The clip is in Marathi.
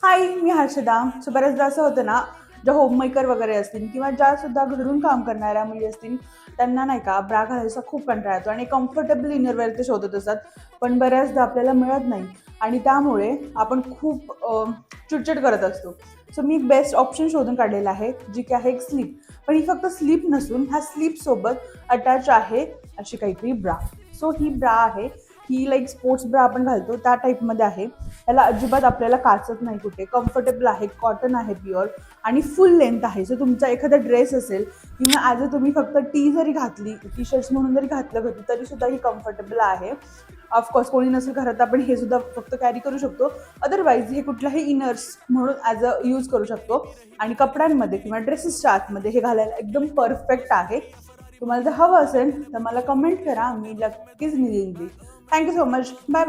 हाय, मी हर्षदा. सो बऱ्याचदा असं होतं ना, ज्या होममेकर वगैरे असतील किंवा ज्या सुद्धा घरून काम करणाऱ्या मुली असतील, त्यांना नाही का ब्रा घालायचा खूप कंटाळा येतो आणि कम्फर्टेबल इनरवेअर ते शोधत असतात. पण बऱ्याचदा आपल्याला मिळत नाही आणि त्यामुळे आपण खूप चिडचिड करत असतो. सो मी बेस्ट ऑप्शन शोधून काढलेला आहे, जी की आहे एक स्लीप. पण ही फक्त स्लीप नसून ह्या स्लीपसोबत अटॅच आहे अशी काहीतरी ब्रा. सो ही ब्रा आहे, ही लाईक स्पोर्ट्स ब्रा आपण घालतो त्या टाईपमध्ये आहे. त्याला अजिबात आपल्याला काचत नाही कुठे, कम्फर्टेबल आहे, कॉटन आहे प्युअर आणि फुल लेंथ आहे. जर तुमचा एखादा ड्रेस असेल किंवा ॲज अ तुम्ही फक्त टी जरी घातली, टी शर्ट्स म्हणून जरी घातलं घरी, तरी सुद्धा ही कम्फर्टेबल आहे. ऑफकोर्स कोणी नसेल घरात, आपण हे सुद्धा फक्त कॅरी करू शकतो. अदरवाईज हे कुठल्याही इनर्स म्हणून ॲज अ यूज करू शकतो आणि कपड्यांमध्ये किंवा ड्रेसेसच्या आतमध्ये हे घालायला एकदम परफेक्ट आहे. तुम्हाला जर हवं असेल तर मला कमेंट करा, मी नक्कीच देईन. Thank you so much. बाय.